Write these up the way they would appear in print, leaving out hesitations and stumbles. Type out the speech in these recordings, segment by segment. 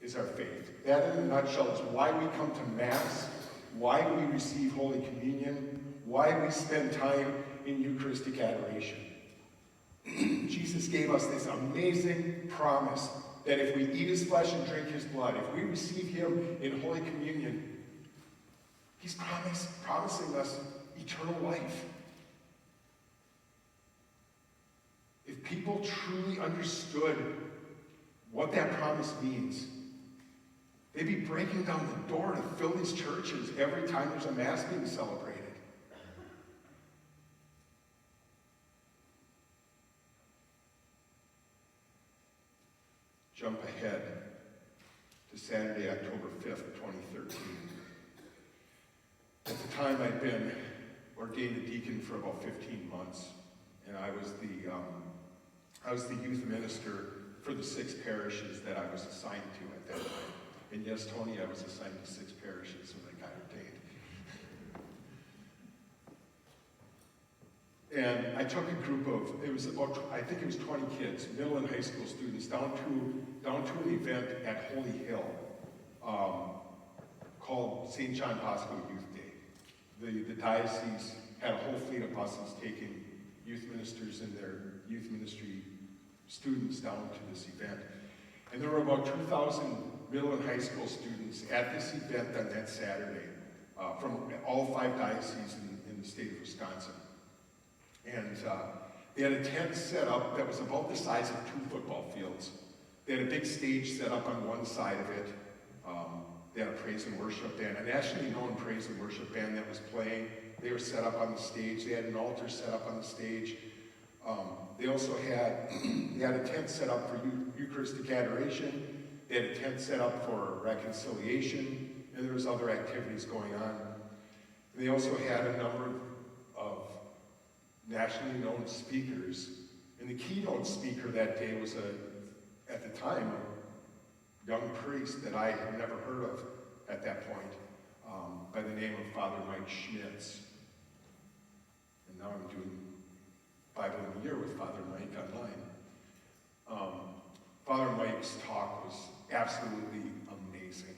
is our faith. That in a nutshell is why we come to Mass, why we receive Holy Communion, why we spend time in Eucharistic adoration. Jesus gave us this amazing promise that if we eat his flesh and drink his blood, if we receive him in Holy Communion, he's promising us eternal life. If people truly understood what that promise means, they'd be breaking down the door to fill these churches every time there's a Mass being celebrated. Jump ahead to Saturday, October 5th, 2013. At the time, I'd been ordained a deacon for about 15 months, and I was the youth minister for the 6 parishes that I was assigned to at that time. And yes, Tony, I was assigned to 6 parishes when I got ordained. And I took a group of, it was about, I think it was 20 kids, middle and high school students, down to an event at Holy Hill called St. John Bosco Youth Day. The diocese had a whole fleet of buses taking youth ministers and their youth ministry students down to this event. And there were about 2,000 middle and high school students at this event on that Saturday from all 5 dioceses in the state of Wisconsin. And they had a tent set up that was about the size of 2 football fields. They had a big stage set up on one side of it. They had a praise and worship band, a nationally known praise and worship band that was playing. They were set up on the stage. They had an altar set up on the stage. They also had, a tent set up for Eucharistic adoration. They had a tent set up for reconciliation, and there was other activities going on. And they also had a number of nationally known speakers. And the keynote speaker that day was, at the time, a young priest that I had never heard of at that point, by the name of Father Mike Schmitz. And now I'm doing Bible in a Year with Father Mike online. Father Mike's talk was absolutely amazing,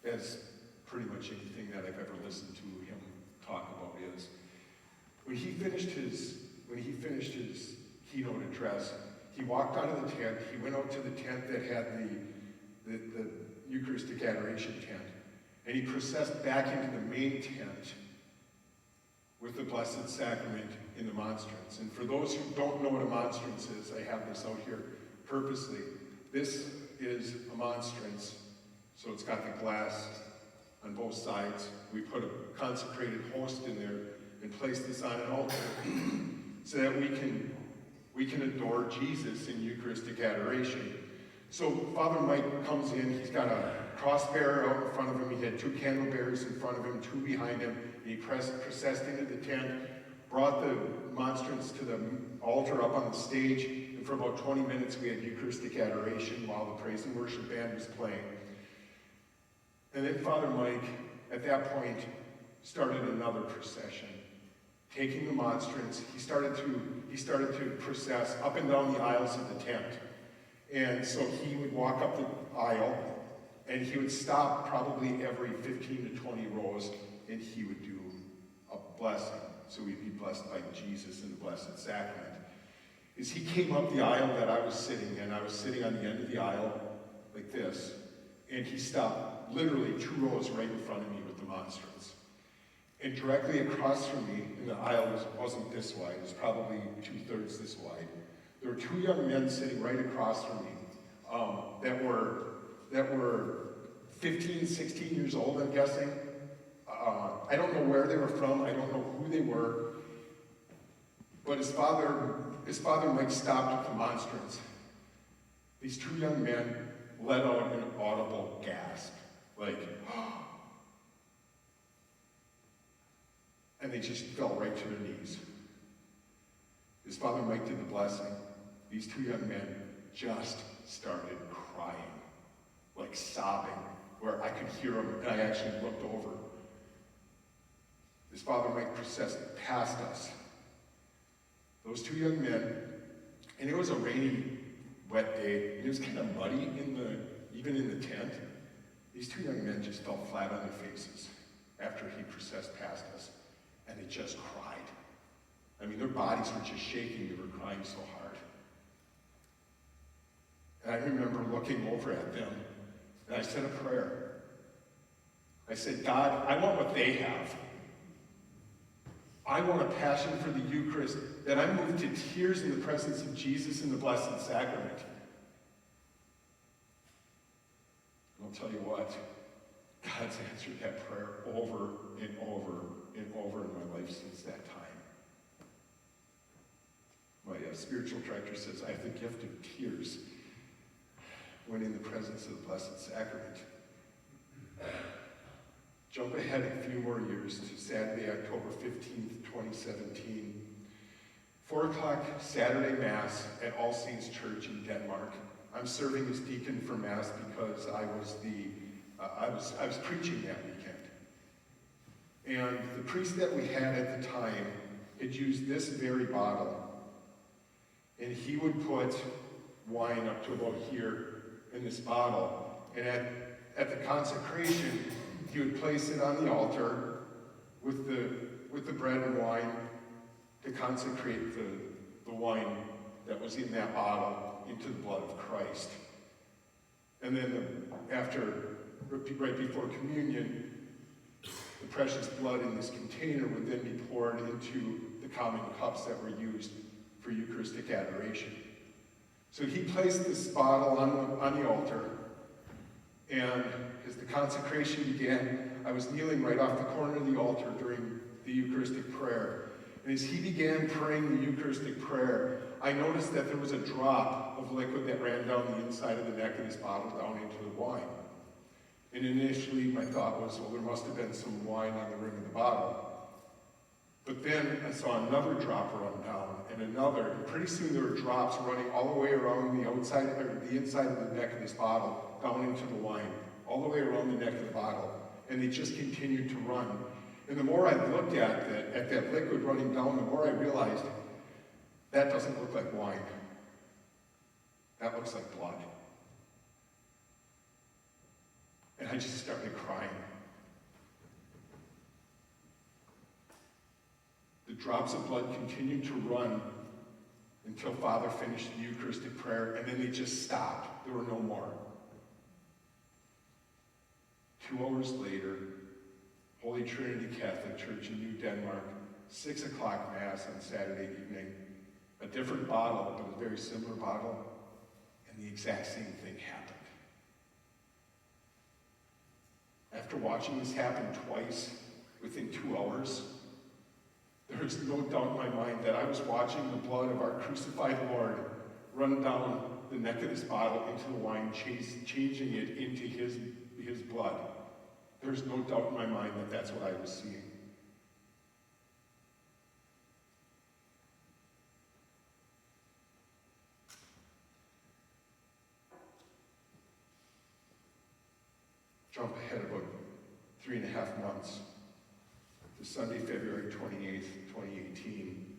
as pretty much anything that I've ever listened to him talk about is. When he finished his keynote address, he walked out of the tent. He went out to the tent that had the Eucharistic adoration tent, and he processed back into the main tent with the Blessed Sacrament in the monstrance. And for those who don't know what a monstrance is, I have this out here purposely. This is a monstrance, so it's got the glass on both sides. We put a consecrated host in there and place this on an altar so that we can adore Jesus in Eucharistic adoration. So Father Mike comes in, he's got a cross bearer out in front of him, he had 2 candle bearers in front of him, 2 behind him, and he processed into the tent, brought the monstrance to the altar up on the stage, and for about 20 minutes we had Eucharistic adoration while the praise and worship band was playing. And then Father Mike, at that point, started another procession. Taking the monstrance, he started to process up and down the aisles of the tent. And so he would walk up the aisle, and he would stop probably every 15 to 20 rows, and he would do a blessing. So we'd be blessed by Jesus in the Blessed Sacrament. As he came up the aisle that I was sitting in, I was sitting on the end of the aisle like this, and he stopped literally 2 rows right in front of me with the monstrance. And directly across from me, and the aisle wasn't this wide, it was probably 2/3 this wide, there were 2 young men sitting right across from me that were 15, 16 years old, I'm guessing. I don't know where they were from, I don't know who they were, but his father Mike stopped at the monstrance. These 2 young men let out an audible gasp, like, and they just fell right to their knees. His Father Mike did the blessing. These 2 young men just started crying, like sobbing, where I could hear them, and I actually looked over. His Father Mike processed past us. Those 2 young men, and it was a rainy, wet day, and it was kind of muddy even in the tent, these two young men just fell flat on their faces after he processed past us, and they just cried. I mean, their bodies were just shaking. They were crying so hard. And I remember looking over at them, and I said a prayer. I said, God, I want what they have. I want a passion for the Eucharist that I'm moved to tears in the presence of Jesus in the Blessed Sacrament. And I'll tell you what, God's answered that prayer over and over and over in my life since that time. My spiritual director says I have the gift of tears when in the presence of the Blessed Sacrament. Jump ahead a few more years to Saturday, October 15th, 2017. 4 o'clock Saturday Mass at All Saints Church in Denmark. I'm serving as deacon for Mass because I was preaching that weekend. And the priest that we had at the time had used this very bottle. And he would put wine up to about here in this bottle. And at the consecration, he would place it on the altar with the bread and wine to consecrate the wine that was in that bottle into the blood of Christ. And then right before communion, the precious blood in this container would then be poured into the common cups that were used for Eucharistic adoration. So he placed this bottle on the altar, and as the consecration began, I was kneeling right off the corner of the altar during the Eucharistic prayer. And as he began praying the Eucharistic prayer, I noticed that there was a drop of liquid that ran down the inside of the neck of this bottle down into the wine. And initially my thought was, well, there must have been some wine on the rim of the bottle. But then I saw another drop run down, and another, and pretty soon there were drops running all the way around the outside, or the inside of the neck of this bottle, down into the wine, all the way around the neck of the bottle, and they just continued to run. And the more I looked at that liquid running down, the more I realized that doesn't look like wine. That looks like blood. And I just started crying. The drops of blood continued to run until Father finished the Eucharistic prayer, and then they just stopped. There were no more. 2 hours later, Holy Trinity Catholic Church in New Denmark, 6 o'clock Mass on Saturday evening. A different bottle, but a very similar bottle, and the exact same thing happened. After watching this happen twice within 2 hours, there is no doubt in my mind that I was watching the blood of our crucified Lord run down the neck of this bottle into the wine, changing it into his blood. There's no doubt in my mind that that's what I was seeing. Jump ahead about 3.5 months to Sunday, February 28th, 2018.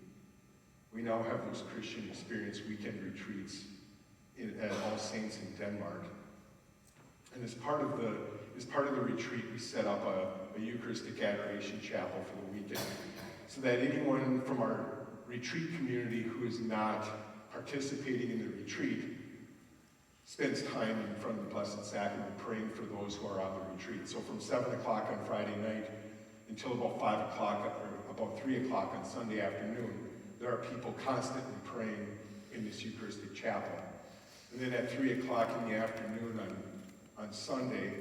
We now have those Christian Experience weekend retreats at All Saints in Denmark. And as part of the retreat, we set up a Eucharistic adoration chapel for the weekend, so that anyone from our retreat community who is not participating in the retreat spends time in front of the Blessed Sacrament praying for those who are on the retreat. So from 7 o'clock on Friday night until about 5 o'clock or about 3 o'clock on Sunday afternoon, there are people constantly praying in this Eucharistic chapel. And then at 3 o'clock in the afternoon on Sunday,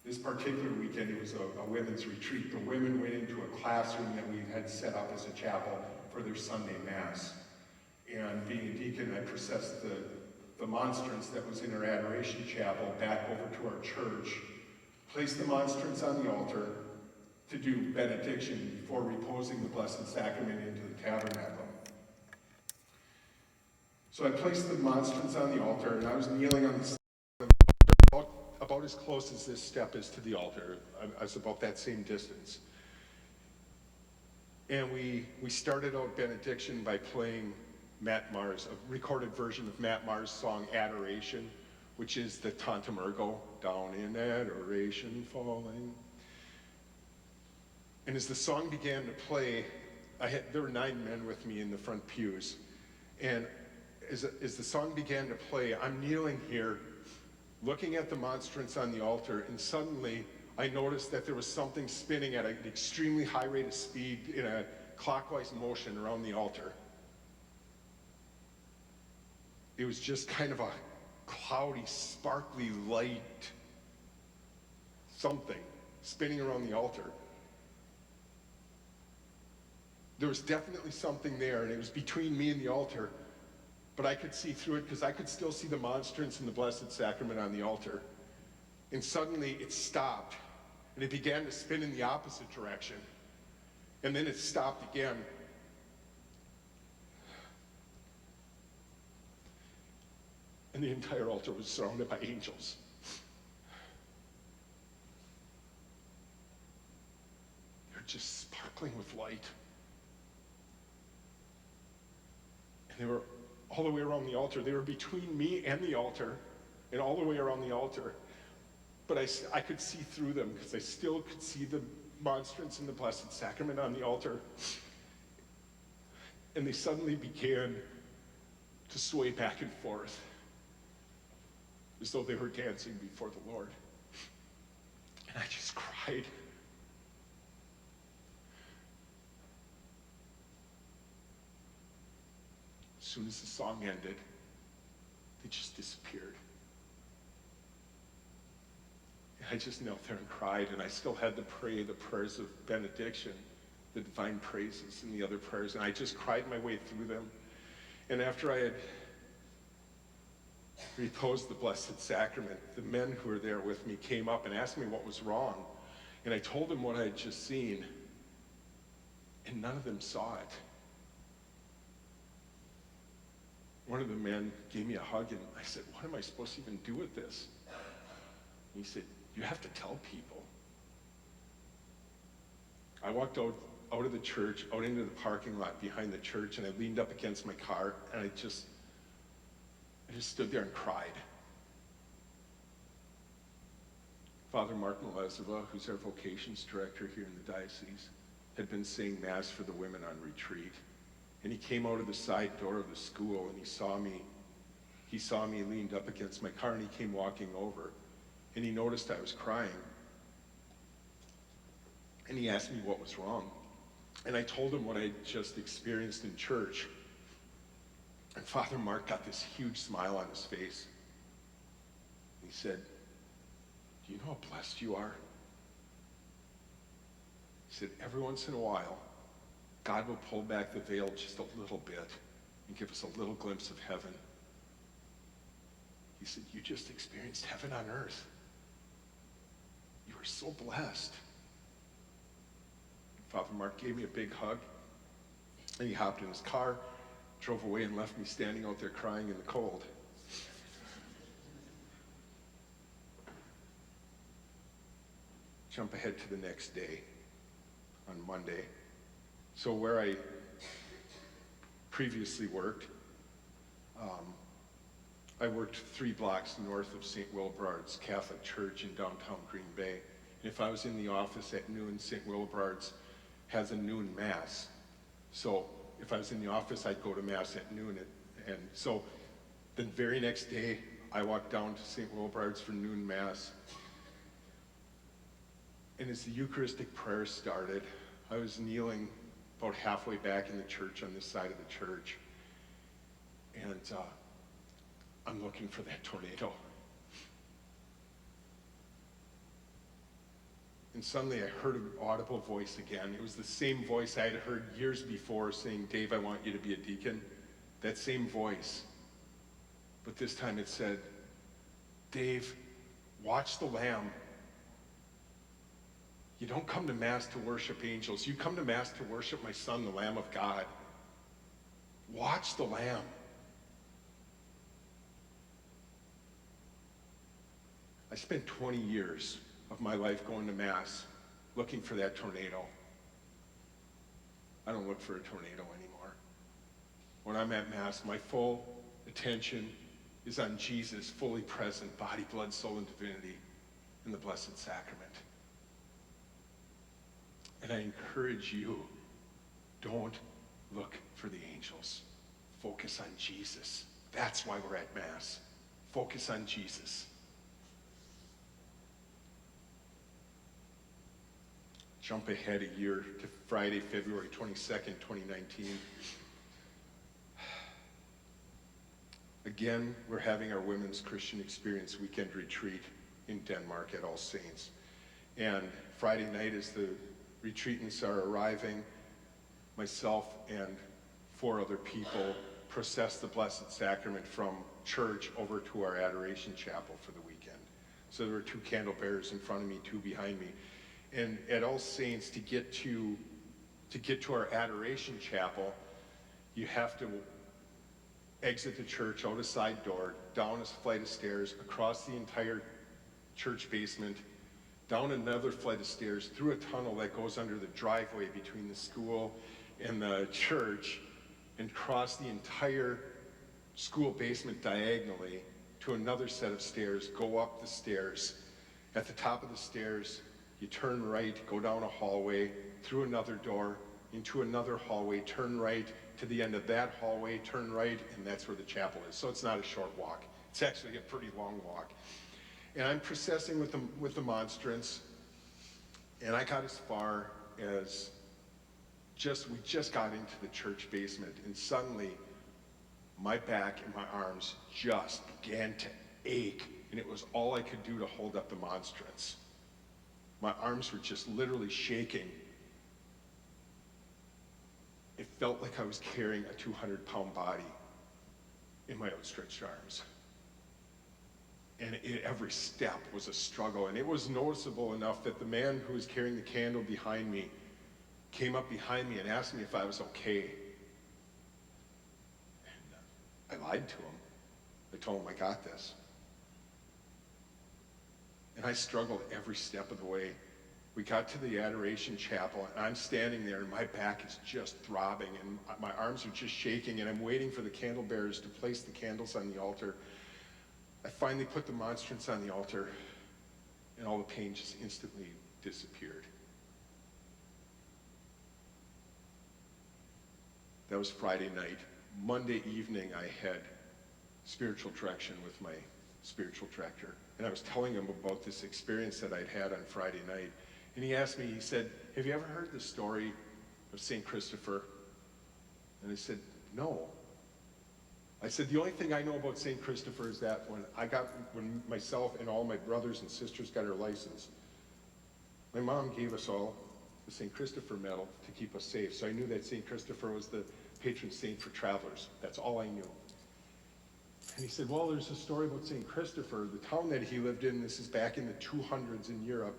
this particular weekend, it was a women's retreat. The women went into a classroom that we had set up as a chapel for their Sunday Mass. And being a deacon, I processed the monstrance that was in our adoration chapel back over to our church, placed the monstrance on the altar to do benediction before reposing the Blessed Sacrament into the tabernacle. So I placed the monstrance on the altar, and I was kneeling on the about as close as this step is to the altar. I was about that same distance. And we started out benediction by playing Matt Maher's, a recorded version of Matt Maher's song Adoration, which is the Tantum Ergo, down in adoration falling. And as the song began to play, there were 9 men with me in the front pews. And as the song began to play, I'm kneeling here, looking at the monstrance on the altar, and suddenly I noticed that there was something spinning at an extremely high rate of speed in a clockwise motion around the altar. It was just kind of a cloudy, sparkly light, something spinning around the altar. There was definitely something there, and it was between me and the altar, but I could see through it because I could still see the monstrance and the Blessed Sacrament on the altar. And suddenly it stopped, and it began to spin in the opposite direction. And then it stopped again. And the entire altar was surrounded by angels. They're just sparkling with light. And they were all the way around the altar. They were between me and the altar, and all the way around the altar. But I could see through them because I still could see the monstrance and the Blessed Sacrament on the altar. And they suddenly began to sway back and forth as though they were dancing before the Lord. And I just cried. As soon as the song ended, they just disappeared. And I just knelt there and cried, and I still had to pray the prayers of benediction, the divine praises, and the other prayers, and I just cried my way through them. And after I had reposed the Blessed Sacrament, the men who were there with me came up and asked me what was wrong. And I told them what I had just seen, and none of them saw it. One of the men gave me a hug, and I said, "What am I supposed to even do with this?" And he said, "You have to tell people." I walked out of the church, out into the parking lot behind the church, and I leaned up against my car, and I just stood there and cried. Father Martin Lezova, who's our vocations director here in the diocese, had been saying Mass for the women on retreat. And he came out of the side door of the school, and he saw me leaned up against my car, and he came walking over. And he noticed I was crying. And he asked me what was wrong. And I told him what I had just experienced in church. And Father Mark got this huge smile on his face. He said, "Do you know how blessed you are?" He said, "Every once in a while, God will pull back the veil just a little bit and give us a little glimpse of heaven." He said, "You just experienced heaven on earth. You are so blessed." Father Mark gave me a big hug, and he hopped in his car, drove away, and left me standing out there crying in the cold. Jump ahead to the next day, on Monday. So where I previously worked, I worked 3 blocks north of St. Wilbrard's Catholic Church in downtown Green Bay. And if I was in the office at noon, St. Wilbrard's has a noon Mass. So if I was in the office, I'd go to Mass at noon. And so the very next day, I walked down to St. Wilbrard's for noon Mass. And as the Eucharistic prayer started, I was kneeling about halfway back in the church on this side of the church. And I'm looking for that tornado. And suddenly I heard an audible voice again. It was the same voice I had heard years before saying, "Dave, I want you to be a deacon." That same voice. But this time it said, "Dave, watch the Lamb. You don't come to Mass to worship angels. You come to Mass to worship my Son, the Lamb of God. Watch the Lamb." I spent 20 years of my life going to Mass looking for that tornado. I don't look for a tornado anymore. When I'm at Mass, my full attention is on Jesus, fully present, body, blood, soul, and divinity in the Blessed Sacrament. And I encourage you, don't look for the angels. Focus on Jesus. That's why we're at Mass. Focus on Jesus. Jump ahead a year to Friday, February 22nd, 2019. Again, we're having our Women's Christian Experience Weekend Retreat in Denmark at All Saints. And Friday night, as the retreatants are arriving, myself and 4 other people process the Blessed Sacrament from church over to our Adoration Chapel for the weekend. So there were 2 candle bearers in front of me, 2 behind me. And at All Saints, to get to our Adoration Chapel, you have to exit the church out a side door, down a flight of stairs, across the entire church basement, down another flight of stairs, through a tunnel that goes under the driveway between the school and the church, and cross the entire school basement diagonally to another set of stairs, go up the stairs. At the top of the stairs, you turn right, go down a hallway, through another door, into another hallway, turn right to the end of that hallway, turn right, and that's where the chapel is. So it's not a short walk. It's actually a pretty long walk. And I'm processing with the monstrance, and I got as far as we just got into the church basement, and suddenly my back and my arms just began to ache, and it was all I could do to hold up the monstrance. My arms were just literally shaking. It felt like I was carrying a 200-pound body in my outstretched arms. And every step was a struggle. And it was noticeable enough that the man who was carrying the candle behind me came up behind me and asked me if I was okay. And I lied to him. I told him I got this. And I struggled every step of the way. We got to the Adoration Chapel, and I'm standing there, and my back is just throbbing, and my arms are just shaking, and I'm waiting for the candle bearers to place the candles on the altar. I finally put the monstrance on the altar, and all the pain just instantly disappeared. That was Friday night. Monday evening, I had spiritual direction with my spiritual director, and I was telling him about this experience that I'd had on Friday night. And he asked me, he said, "Have you ever heard the story of St. Christopher?" And I said, "No." I said, "The only thing I know about St. Christopher is that when myself and all my brothers and sisters got our license, my mom gave us all the St. Christopher medal to keep us safe. So I knew that St. Christopher was the patron saint for travelers. That's all I knew." And he said, "Well, there's a story about St. Christopher. The town that he lived in, this is back in the 200s in Europe,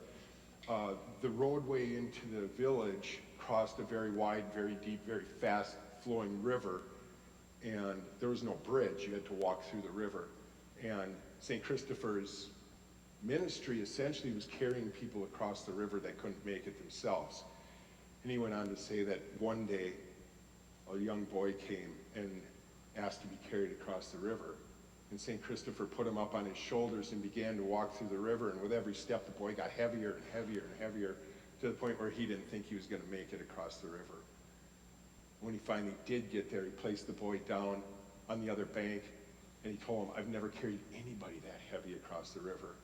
the roadway into the village crossed a very wide, very deep, very fast-flowing river, and there was no bridge. You had to walk through the river. And St. Christopher's ministry essentially was carrying people across the river that couldn't make it themselves." And he went on to say that one day a young boy came and asked to be carried across the river. And St. Christopher put him up on his shoulders and began to walk through the river, and with every step the boy got heavier and heavier and heavier, to the point where he didn't think he was going to make it across the river. When he finally did get there, he placed the boy down on the other bank, and he told him, "I've never carried anybody that heavy across the river."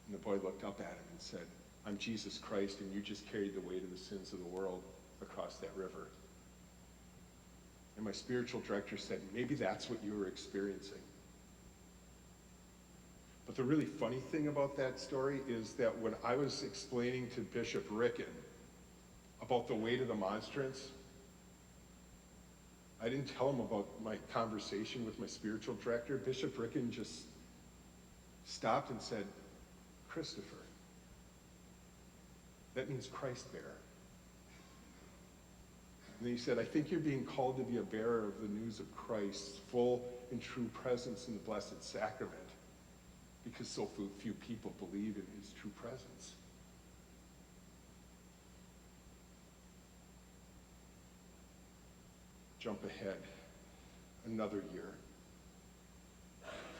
And the boy looked up at him and said, "I'm Jesus Christ, and you just carried the weight of the sins of the world across that river." And my spiritual director said, "Maybe that's what you were experiencing." But the really funny thing about that story is that when I was explaining to Bishop Ricken about the weight of the monstrance, I didn't tell him about my conversation with my spiritual director. Bishop Ricken just stopped and said, "Christopher, that means Christ bearer." And he said, "I think you're being called to be a bearer of the news of Christ's full and true presence in the Blessed Sacrament, because so few people believe in his true presence." Jump ahead another year.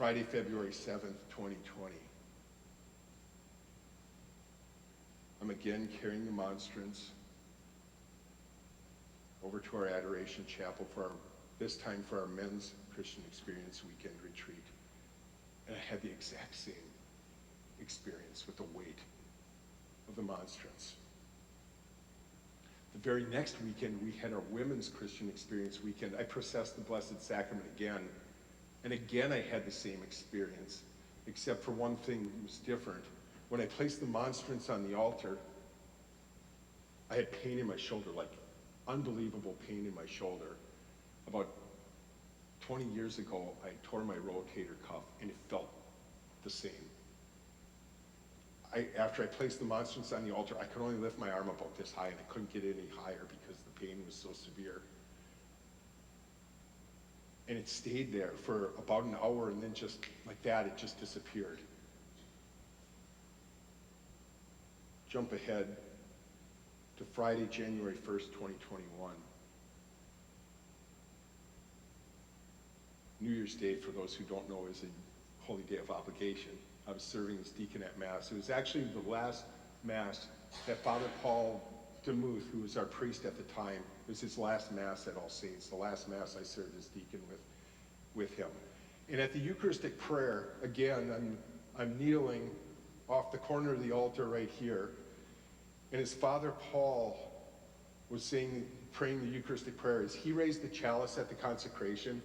Friday, February 7th, 2020. I'm again carrying the monstrance over to our Adoration Chapel this time for our men's Christian Experience Weekend Retreat. And I had the exact same experience with the weight of the monstrance. The very next weekend, we had our Women's Christian Experience Weekend. I processed the Blessed Sacrament again, and again I had the same experience, except for one thing was different. When I placed the monstrance on the altar, I had pain in my shoulder, like unbelievable pain in my shoulder. About 20 years ago, I tore my rotator cuff, and it felt the same. After I placed the monstrance on the altar, I could only lift my arm about this high, and I couldn't get any higher because the pain was so severe. And it stayed there for about an hour, and then just like that, it just disappeared. Jump ahead to Friday, January 1st, 2021. New Year's Day, for those who don't know, is a holy day of obligation. I was serving as deacon at Mass. It was actually the last Mass that Father Paul DeMuth, who was our priest at the time, it was his last Mass at All Saints, the last Mass I served as deacon with him. And at the Eucharistic prayer, again, I'm kneeling off the corner of the altar right here, and as Father Paul was praying the Eucharistic prayer, as he raised the chalice at the consecration,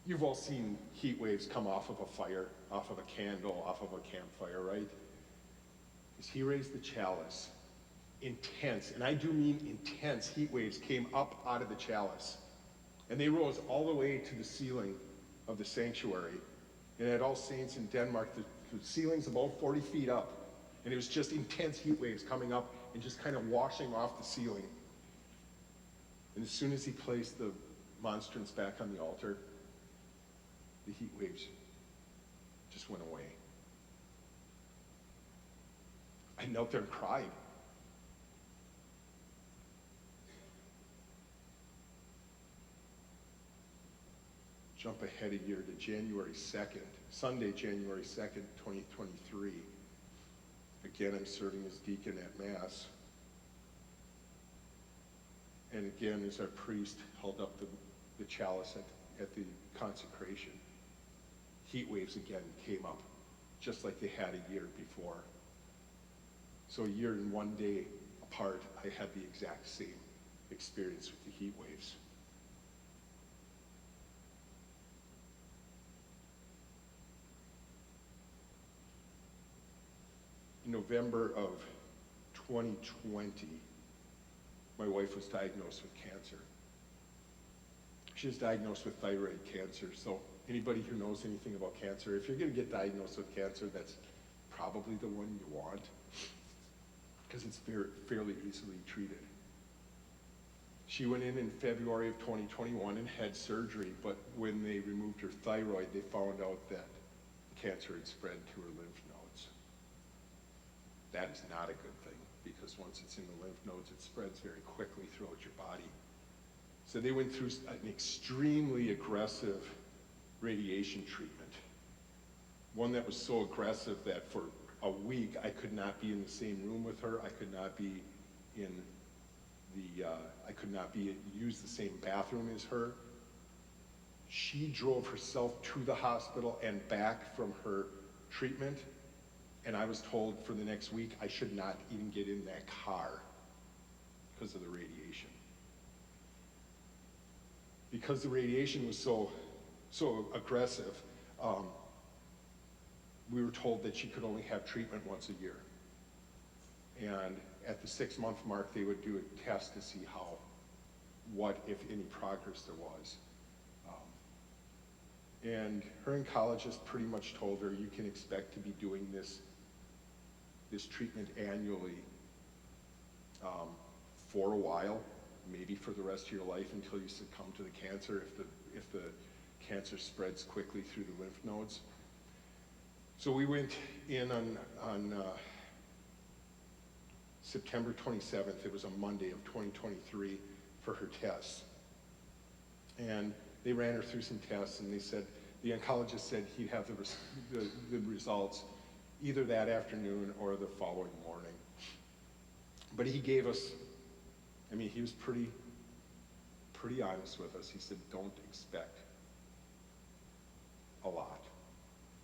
you've all seen heat waves come off of a fire, off of a candle, off of a campfire, right? As he raised the chalice, intense, and I do mean intense, heat waves came up out of the chalice. And they rose all the way to the ceiling of the sanctuary. And at All Saints in Denmark, the ceiling's about 40 feet up. And it was just intense heat waves coming up and just kind of washing off the ceiling. And as soon as he placed the monstrance back on the altar, the heat waves just went away. I knelt there and cried. Jump ahead a year to January 2nd, Sunday, January 2nd, 2023. Again, I'm serving as deacon at Mass. And again, as our priest held up the chalice at the consecration, heat waves again came up, just like they had a year before. So a year and one day apart, I had the exact same experience with the heat waves. In November of 2020, my wife was diagnosed with cancer. She was diagnosed with thyroid cancer. So anybody who knows anything about cancer, if you're going to get diagnosed with cancer, that's probably the one you want, because it's fairly easily treated. She went in February of 2021 and had surgery, but when they removed her thyroid, they found out that cancer had spread to her lymph nodes. That is not a good thing, because once it's in the lymph nodes, it spreads very quickly throughout your body. So they went through an extremely aggressive radiation treatment. One that was so aggressive that for a week, I could not be in the same room with her. I could not be use the same bathroom as her. She drove herself to the hospital and back from her treatment. And I was told for the next week I should not even get in that car because of the radiation. Because the radiation was so aggressive, we were told that she could only have treatment once a year. And at the 6-month mark, they would do a test to see what, if any, progress there was. And her oncologist pretty much told her, you can expect to be doing this treatment annually for a while, maybe for the rest of your life until you succumb to the cancer if the cancer spreads quickly through the lymph nodes. So we went in on September 27th, it was a Monday of 2023, for her tests. And they ran her through some tests, and they said, the oncologist said he'd have the results either that afternoon or the following morning. But he gave us, he was pretty honest with us. He said, don't expect a lot.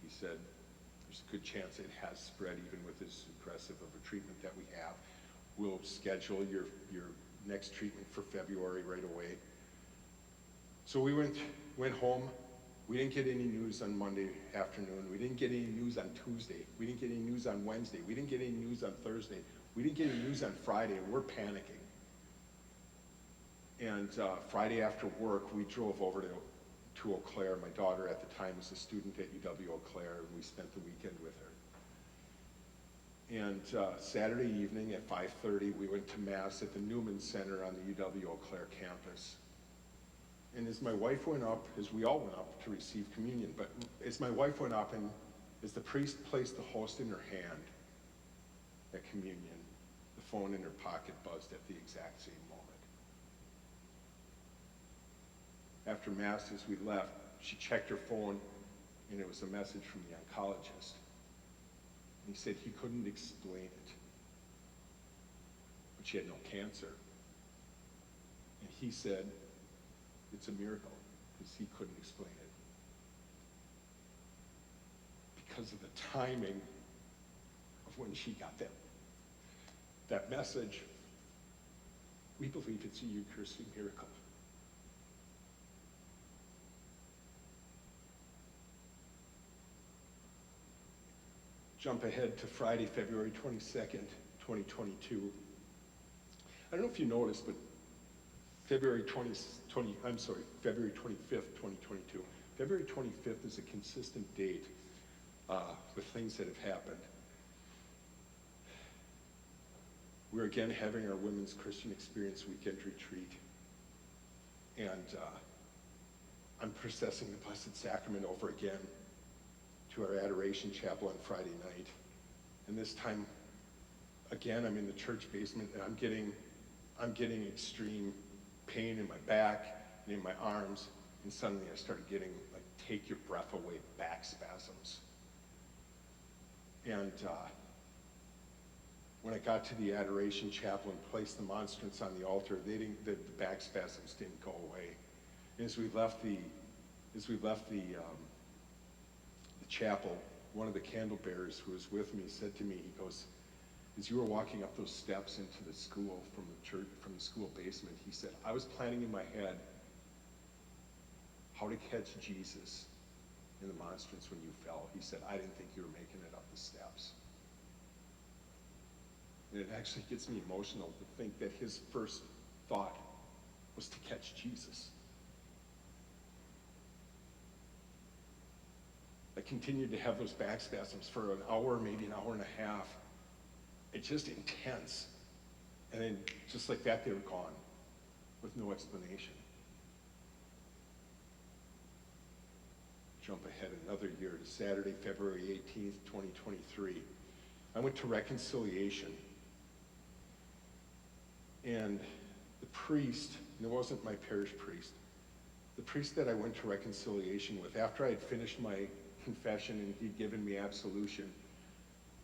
He said, there's a good chance it has spread even with as aggressive of a treatment that we have. We'll schedule your next treatment for February right away. So we went home. We didn't get any news on Monday afternoon. We didn't get any news on Tuesday. We didn't get any news on Wednesday. We didn't get any news on Thursday. We didn't get any news on Friday, and we're panicking. And Friday after work, we drove over to Eau Claire. My daughter at the time was a student at UW Eau Claire, and we spent the weekend with her. And Saturday evening at 5:30, we went to Mass at the Newman Center on the UW Eau Claire campus. And as my wife went up, as we all went up to receive communion, but as my wife went up and as the priest placed the host in her hand at communion, the phone in her pocket buzzed at the exact same moment. After Mass, as we left, she checked her phone, and it was a message from the oncologist. And he said he couldn't explain it, but she had no cancer. And he said, it's a miracle, because he couldn't explain it. Because of the timing of when she got that message, we believe it's a Eucharistic miracle. Jump ahead to Friday, February 22nd, 2022. I don't know if you noticed, but February 25th, 2022. February 25th is a consistent date with things that have happened. We're again having our Women's Christian Experience Weekend Retreat. And I'm processing the Blessed Sacrament over again to our Adoration Chapel on Friday night. And this time, again, I'm in the church basement, and I'm getting extreme pain in my back and in my arms, and suddenly I started getting like take your breath away back spasms. And when I got to the Adoration Chapel and placed the monstrance on the altar, the back spasms didn't go away. And as we left the chapel, one of the candle bearers who was with me said to me, he goes, as you were walking up those steps into the school from the church, from the school basement, he said, I was planning in my head how to catch Jesus in the monstrance when you fell. He said, I didn't think you were making it up the steps. And it actually gets me emotional to think that his first thought was to catch Jesus. I continued to have those back spasms for an hour, maybe an hour and a half. It's just intense. And then just like that, they were gone with no explanation. Jump ahead another year to Saturday, February 18th, 2023. I went to reconciliation. And the priest, and it wasn't my parish priest, the priest that I went to reconciliation with, after I had finished my confession and he'd given me absolution,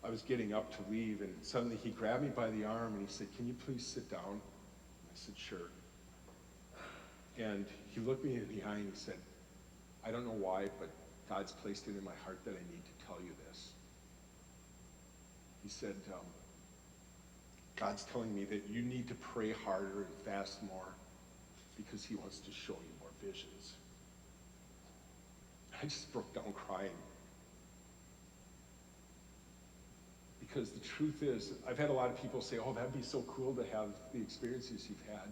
I was getting up to leave, and suddenly he grabbed me by the arm and he said, can you please sit down? And I said, sure. And he looked me in the eye and he said, I don't know why, but God's placed it in my heart that I need to tell you this. He said, God's telling me that you need to pray harder and fast more because he wants to show you more visions. I just broke down crying. Because the truth is, I've had a lot of people say, oh, that'd be so cool to have the experiences you've had.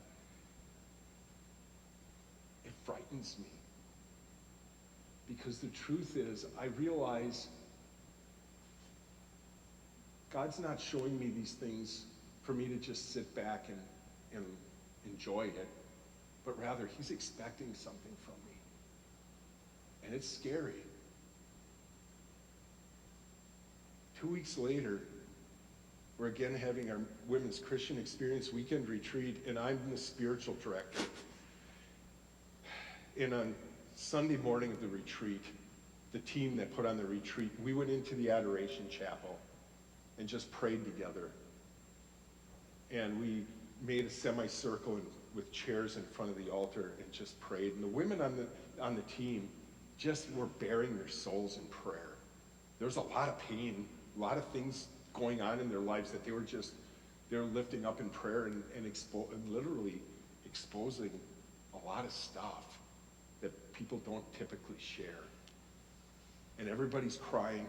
It frightens me. Because the truth is, I realize God's not showing me these things for me to just sit back and enjoy it, but rather he's expecting something from me. And it's scary. 2 weeks later, we're again having our Women's Christian Experience Weekend Retreat, and I'm the spiritual director. And on Sunday morning of the retreat, the team that put on the retreat, we went into the Adoration Chapel and just prayed together. And we made a semicircle with chairs in front of the altar and just prayed. And the women on the team just were bearing their souls in prayer. There was a lot of pain, a lot of things going on in their lives that they were lifting up in prayer and literally exposing a lot of stuff that people don't typically share. And everybody's crying.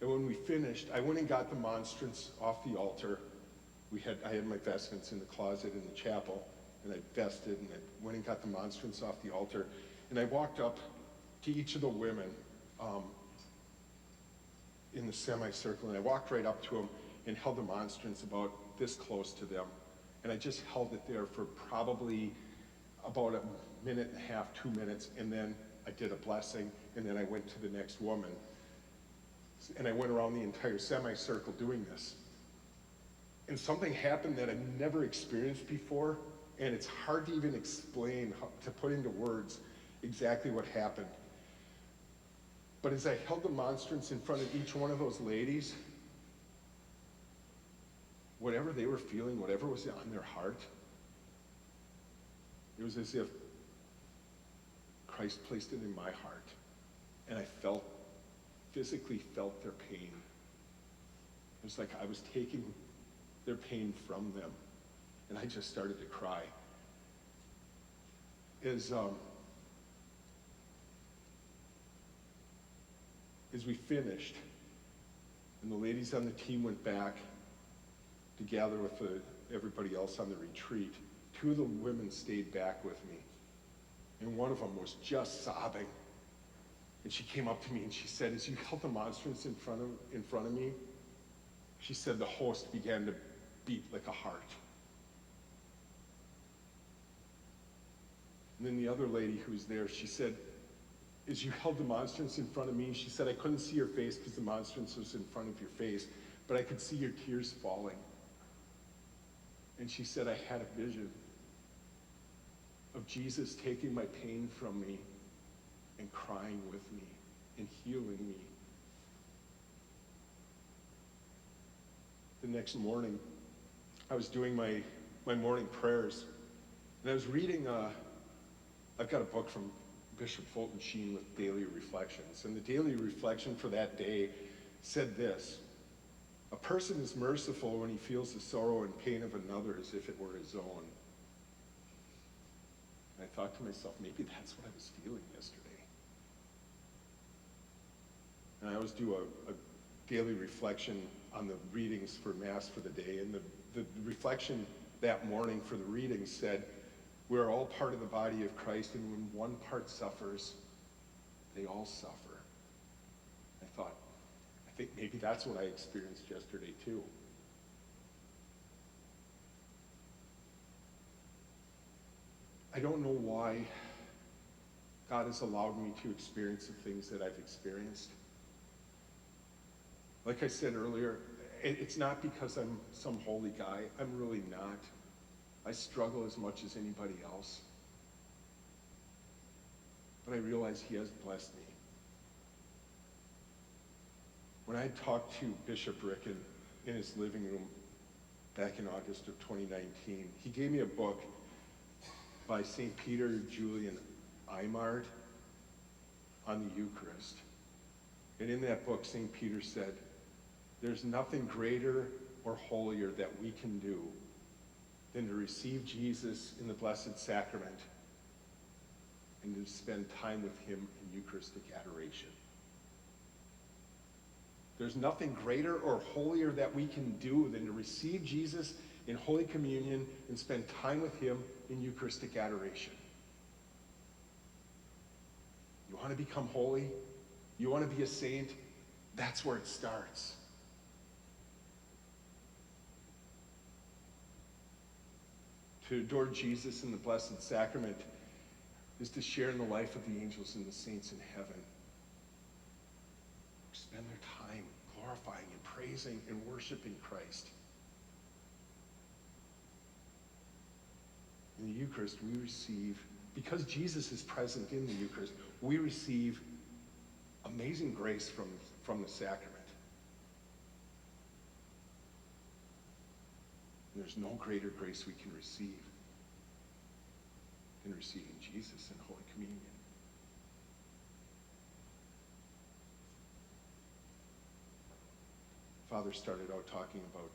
And when we finished, I went and got the monstrance off the altar. I had my vestments in the closet in the chapel, and I vested, and I went and got the monstrance off the altar. And I walked up to each of the women in the semicircle, and I walked right up to them and held the monstrance about this close to them. And I just held it there for probably about a minute and a half, 2 minutes, and then I did a blessing, and then I went to the next woman. And I went around the entire semicircle doing this. And something happened that I've never experienced before, and it's hard to even explain, to put into words exactly what happened. But as I held the monstrance in front of each one of those ladies, whatever they were feeling, whatever was on their heart, it was as if Christ placed it in my heart. And I physically felt their pain. It was like I was taking their pain from them. And I just started to cry. As we finished, and the ladies on the team went back to gather with everybody else on the retreat, 2 of the women stayed back with me. And one of them was just sobbing. And she came up to me and she said, as you held the monstrance in front of me, she said the host began to beat like a heart. And then the other lady who was there, she said, as you held the monstrance in front of me, she said, I couldn't see your face because the monstrance was in front of your face, but I could see your tears falling. And she said, I had a vision of Jesus taking my pain from me and crying with me and healing me. The next morning, I was doing my morning prayers, and I was reading, I've got a book from Bishop Fulton Sheen with Daily Reflections, and the daily reflection for that day said this: a person is merciful when he feels the sorrow and pain of another as if it were his own. And I thought to myself, maybe that's what I was feeling yesterday. And I always do a daily reflection on the readings for Mass for the day, and the reflection that morning for the reading said, we're all part of the body of Christ, and when one part suffers, they all suffer. I thought, I think maybe that's what I experienced yesterday too. I don't know why God has allowed me to experience the things that I've experienced. Like I said earlier, it's not because I'm some holy guy. I'm really not. I struggle as much as anybody else. But I realize he has blessed me. When I talked to Bishop Ricken in his living room back in August of 2019, he gave me a book by St. Peter Julian Eimard on the Eucharist. And in that book, St. Peter said, there's nothing greater or holier that we can do than to receive Jesus in the Blessed Sacrament and to spend time with him in Eucharistic adoration. There's nothing greater or holier that we can do than to receive Jesus in Holy Communion and spend time with him in Eucharistic adoration. You want to become holy? You want to be a saint? That's where it starts. To adore Jesus in the Blessed Sacrament is to share in the life of the angels and the saints in heaven. Spend their time glorifying and praising and worshiping Christ. In the Eucharist, we receive Because Jesus is present in the Eucharist, we receive amazing grace from the sacrament. And there's no greater grace we can receive than receiving Jesus in Holy Communion. Father started out talking about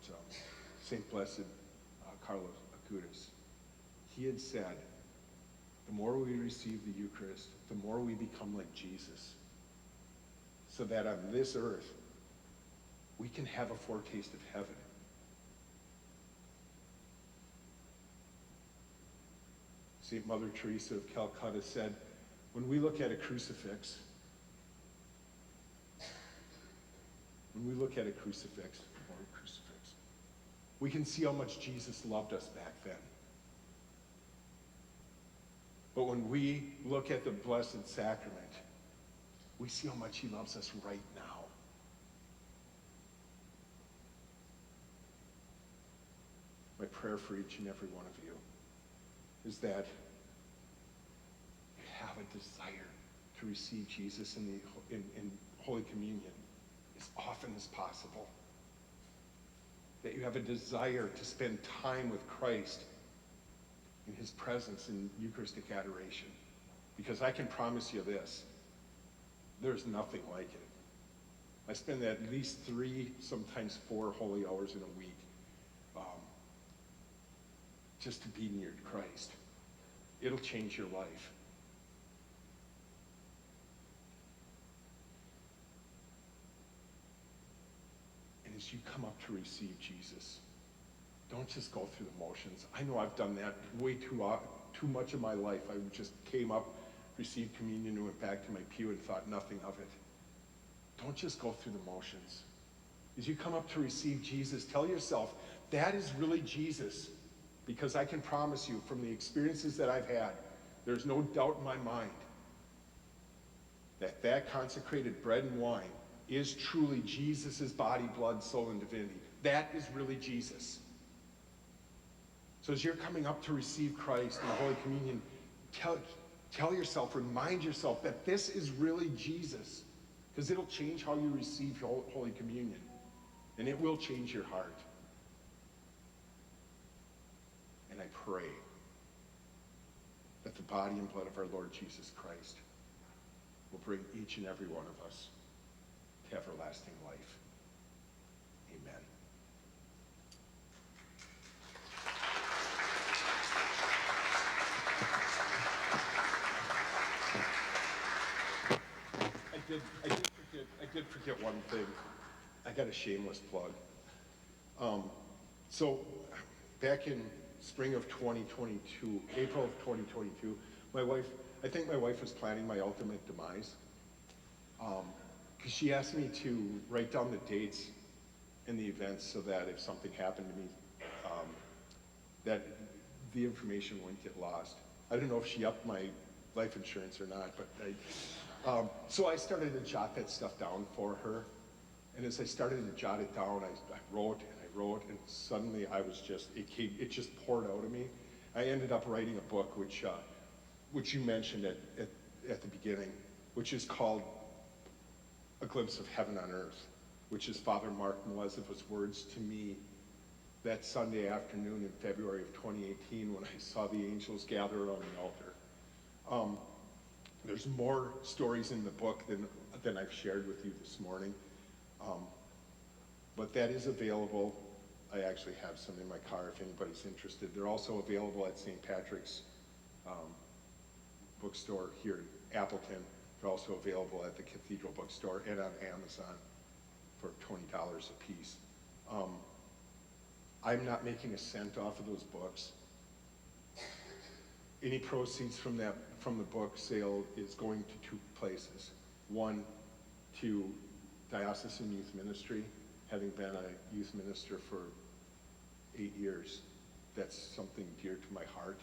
St. Blessed Carlos Acutis. He had said, the more we receive the Eucharist, the more we become like Jesus. So that on this earth, we can have a foretaste of heaven. St. Mother Teresa of Calcutta said, when we look at a crucifix, we can see how much Jesus loved us back then. But when we look at the Blessed Sacrament, we see how much he loves us right now. My prayer for each and every one of you is that you have a desire to receive Jesus in Holy Communion as often as possible. That you have a desire to spend time with Christ in his presence in Eucharistic adoration. Because I can promise you this, there's nothing like it. I spend at least 3, sometimes 4 holy hours in a week just to be near Christ. It'll change your life. And as you come up to receive Jesus, don't just go through the motions. I know I've done that way too much of my life. I just came up, received communion, and went back to my pew and thought nothing of it. Don't just go through the motions. As you come up to receive Jesus, tell yourself, that is really Jesus. Because I can promise you, from the experiences that I've had, there's no doubt in my mind that consecrated bread and wine is truly Jesus' body, blood, soul, and divinity. That is really Jesus. So as you're coming up to receive Christ in Holy Communion, tell yourself, remind yourself that this is really Jesus. Because it'll change how you receive Holy Communion. And it will change your heart. And I pray that the body and blood of our Lord Jesus Christ will bring each and every one of us to everlasting life. Amen. I did forget one thing. I got a shameless plug. So back in spring of 2022, April of 2022, I think my wife was planning my ultimate demise. Because she asked me to write down the dates and the events so that if something happened to me, that the information wouldn't get lost. I don't know if she upped my life insurance or not, but so I started to jot that stuff down for her. And as I started to jot it down, I wrote, and suddenly it just poured out of me. I ended up writing a book, which you mentioned at the beginning, which is called A Glimpse of Heaven on Earth, which is Father Mark Malezeva's words to me that Sunday afternoon in February of 2018 when I saw the angels gather around the altar. There's more stories in the book than I've shared with you this morning. But that is available. I actually have some in my car if anybody's interested. They're also available at St. Patrick's bookstore here in Appleton. They're also available at the Cathedral Bookstore and on Amazon for $20 a piece. I'm not making a cent off of those books. Any proceeds from the book sale is going to 2 places. One, to Diocesan Youth Ministry, having been a youth minister for 8 years. That's something dear to my heart.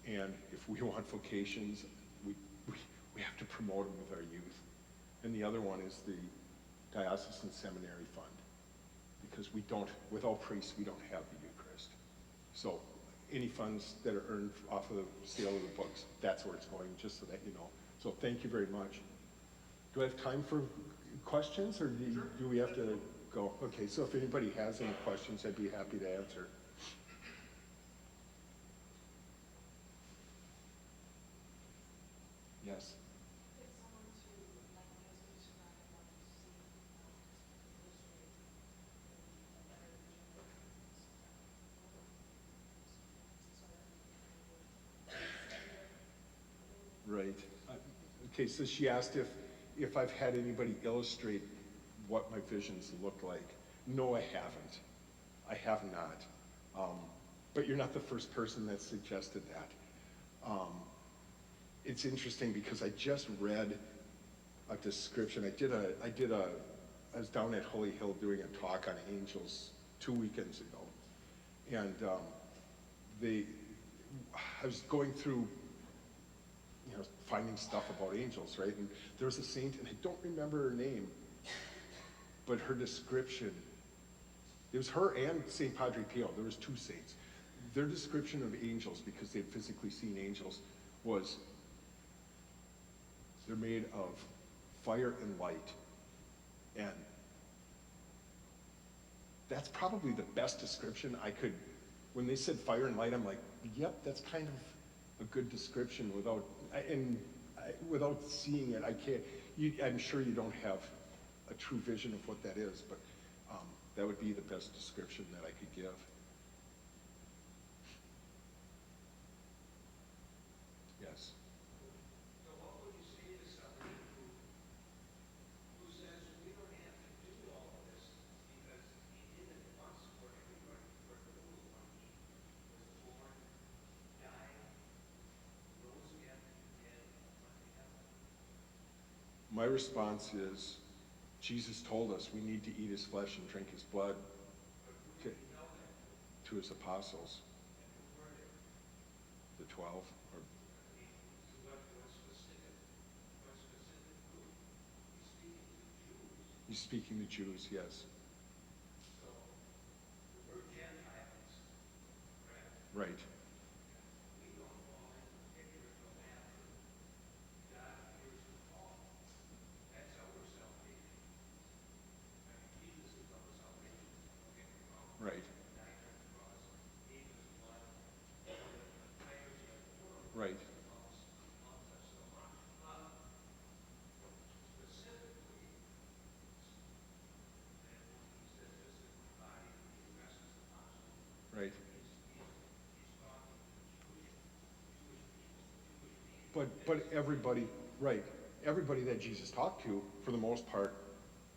And if we want vocations, we have to promote them with our youth. And the other one is the Diocesan Seminary Fund, because without priests, we don't have the Eucharist. So any funds that are earned off of the sale of the books, that's where it's going, just so that you know. So thank you very much. Do I have time for questions, or do we have to go? Okay, so if anybody has any questions, I'd be happy to answer. Yes. Right. Okay, so she asked if I've had anybody illustrate what my visions look like. No, I haven't. I have not. But you're not the first person that suggested that. It's interesting because I just read a description. I was down at Holy Hill doing a talk on angels 2 weekends ago. And I was going through, finding stuff about angels, right? And there was a saint, and I don't remember her name, but her description, it was her and St. Padre Pio, there was 2 saints. Their description of angels, because they'd physically seen angels, was they're made of fire and light. And that's probably the best description I could, when they said fire and light, I'm like, yep, that's kind of a good description without seeing it. I can't, I'm sure you don't have a true vision of what that is, but that would be the best description that I could give. Yes. So what would you say to somebody who says we don't have to do all of this because he did it once for everybody, for everyone was born, died, rose again from the dead, and went to heaven? My response is, Jesus told us we need to eat his flesh and drink his blood to his apostles. And who were they? The 12. Or, What specific group? He's speaking to Jews. he's speaking to Jews, yes. So we're Gentiles, correct? Right. We don't fall into the picture until after God appears to Paul. That's our salvation. I mean, Jesus is our salvation. Don't get me wrong. Right. Died on the cross, gave his blood, for the entirety of the world. Right. He loves us so much. Specifically, that he says, this is my body, and the rest is apostle. Right. He's talking to the Jewish people, the Jewish people. But everybody, right, everybody that Jesus talked to, for the most part,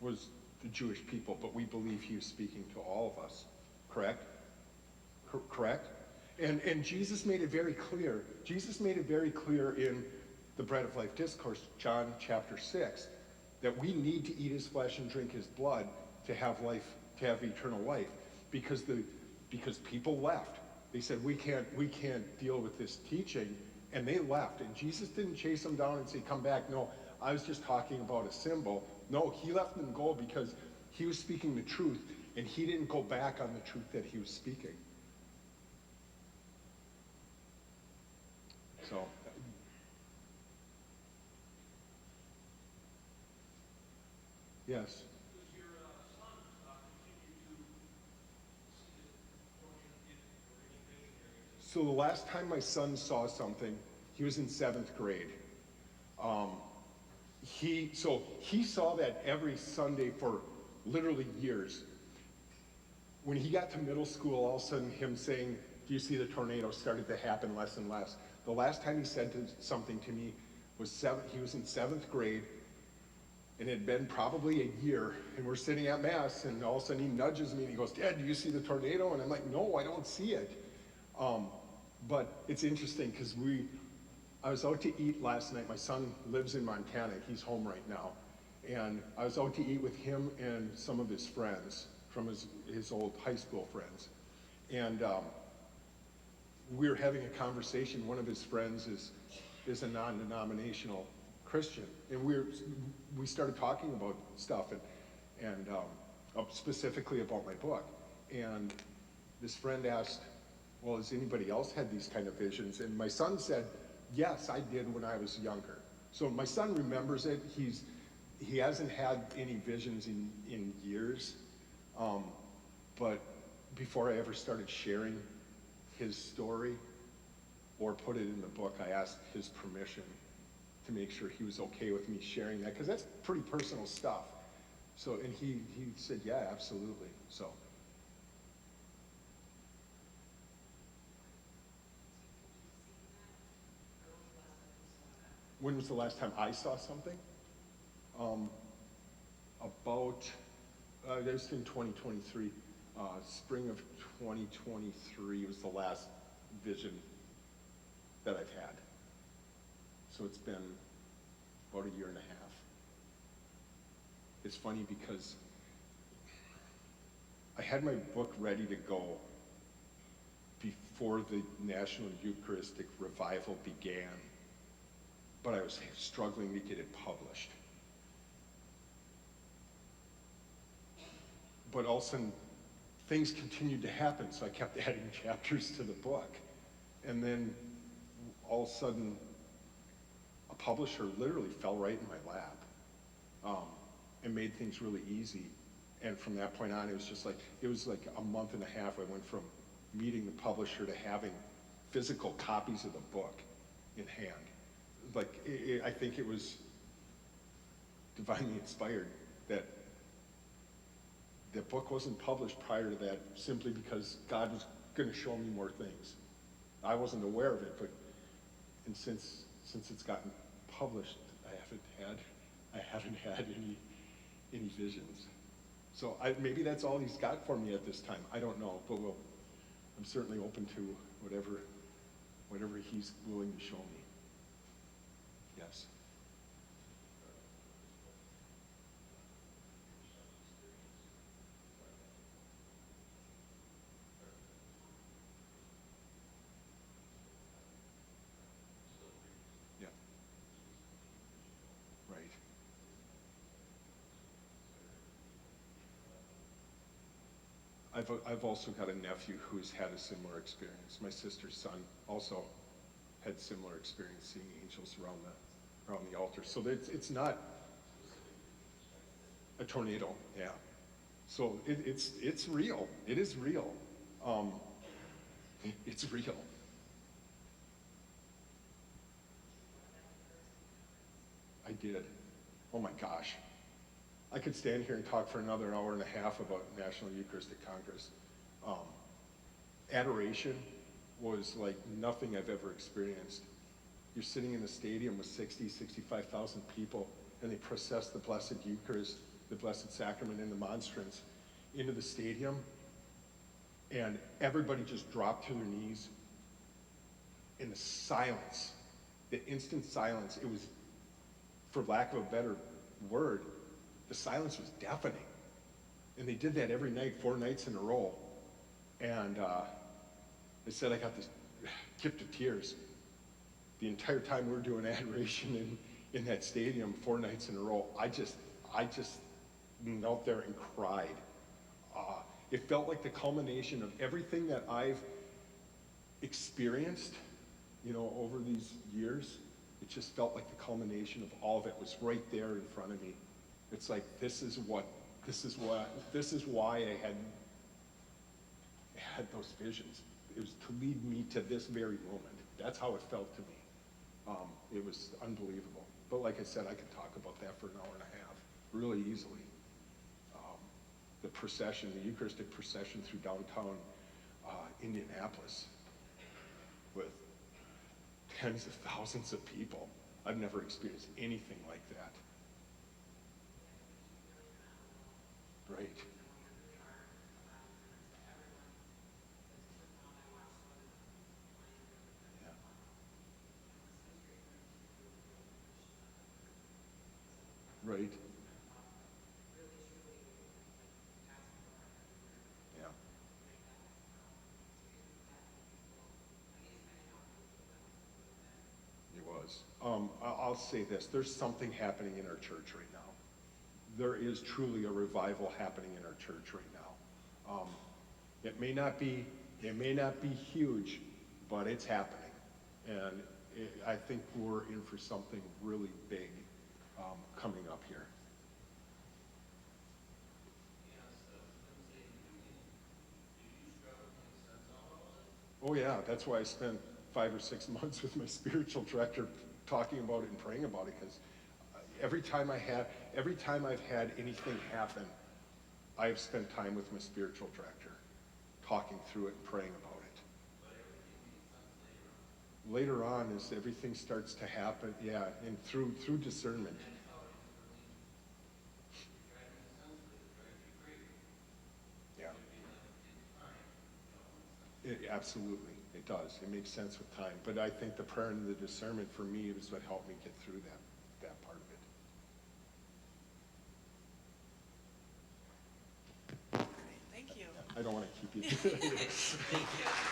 was the Jewish people, but we believe he was speaking to all of us, correct? Correct? And Jesus made it very clear. Jesus made it very clear in the Bread of Life Discourse, John chapter 6, that we need to eat his flesh and drink his blood to have life, to have eternal life, because people left. They said, we can't deal with this teaching, and they left. And Jesus didn't chase them down and say, come back. No, I was just talking about a symbol. No, he let them go because he was speaking the truth, and he didn't go back on the truth that he was speaking. So, yes. Does your son continue to see this portion or any vision areas? So the last time my son saw something, he was in 7th grade. He saw that every Sunday for literally years. When he got to middle school, all of a sudden him saying, do you see the tornado, started to happen less and less. The last time he said something to me was he was in 7th grade, and it had been probably a year, and we're sitting at Mass, and all of a sudden he nudges me and he goes, Dad, do you see the tornado? And I'm like, no, I don't see it. But it's interesting because I was out to eat last night. My son lives in Montana. He's home right now. And I was out to eat with him and some of his friends from his old high school friends. And we were having a conversation. One of his friends is a non-denominational Christian. And we started talking about stuff and specifically about my book. And this friend asked, well, has anybody else had these kind of visions? And my son said, yes, I did when I was younger. So my son remembers it. He hasn't had any visions in years. But before I ever started sharing his story or put it in the book, I asked his permission to make sure he was okay with me sharing that, because that's pretty personal stuff. So, and he said, yeah, absolutely. So, when was the last time I saw something? Um, about, that was in 2023. Spring of 2023 was the last vision that I've had. So it's been about a year and a half. It's funny because I had my book ready to go before the National Eucharistic Revival began, but I was struggling to get it published. But all of a sudden, things continued to happen, so I kept adding chapters to the book. And then all of a sudden, a publisher literally fell right in my lap, and made things really easy. And from that point on, it was like a month and a half. I went from meeting the publisher to having physical copies of the book in hand. I think it was divinely inspired that the book wasn't published prior to that, simply because God was going to show me more things. I wasn't aware of it, and since it's gotten published, I haven't had any visions. So maybe that's all he's got for me at this time. I don't know, but I'm certainly open to whatever he's willing to show me. Yes. Yeah. Right. I've also got a nephew who's had a similar experience. My sister's son also had similar experience seeing angels around the altar. So it's not a tornado, yeah. So it's real. It is real. It's real. I did. Oh my gosh. I could stand here and talk for another hour and a half about National Eucharistic Congress. Um, Adoration was like nothing I've ever experienced. You're sitting in a stadium with 65,000 people, and they process the Blessed Eucharist, the Blessed Sacrament, and the Monstrance into the stadium, and everybody just dropped to their knees. In the silence, the instant silence, it was, for lack of a better word, the silence was deafening. And they did that every night, 4 nights in a row. And they said I got this gift of tears. The entire time we were doing adoration in that stadium, 4 nights in a row, I just knelt there and cried. It felt like the culmination of everything that I've experienced, over these years. It just felt like the culmination of all of it was right there in front of me. It's like, this is why I had those visions. It was to lead me to this very moment. That's how it felt to me. It was unbelievable. But like I said, I could talk about that for an hour and a half, really easily. The procession, the Eucharistic procession through downtown Indianapolis with tens of thousands of people. I've never experienced anything like that. Right. Yeah. Right. Yeah. It was. I'll say this, there's something happening in our church right now. There is truly a revival happening in our church right now. It may not be It may not be huge, but it's happening. And I think we're in for something really big coming up here. Oh yeah, that's why I spent 5 or 6 months with my spiritual director talking about it and praying about it, because every time I've had anything happen, I've spent time with my spiritual director, talking through it and praying about it. Later on, as everything starts to happen, yeah, and through discernment. Yeah. Absolutely, it does. It makes sense with time. But I think the prayer and the discernment for me is what helped me get through that part of it. Thank you. I don't want to keep you. Thank you.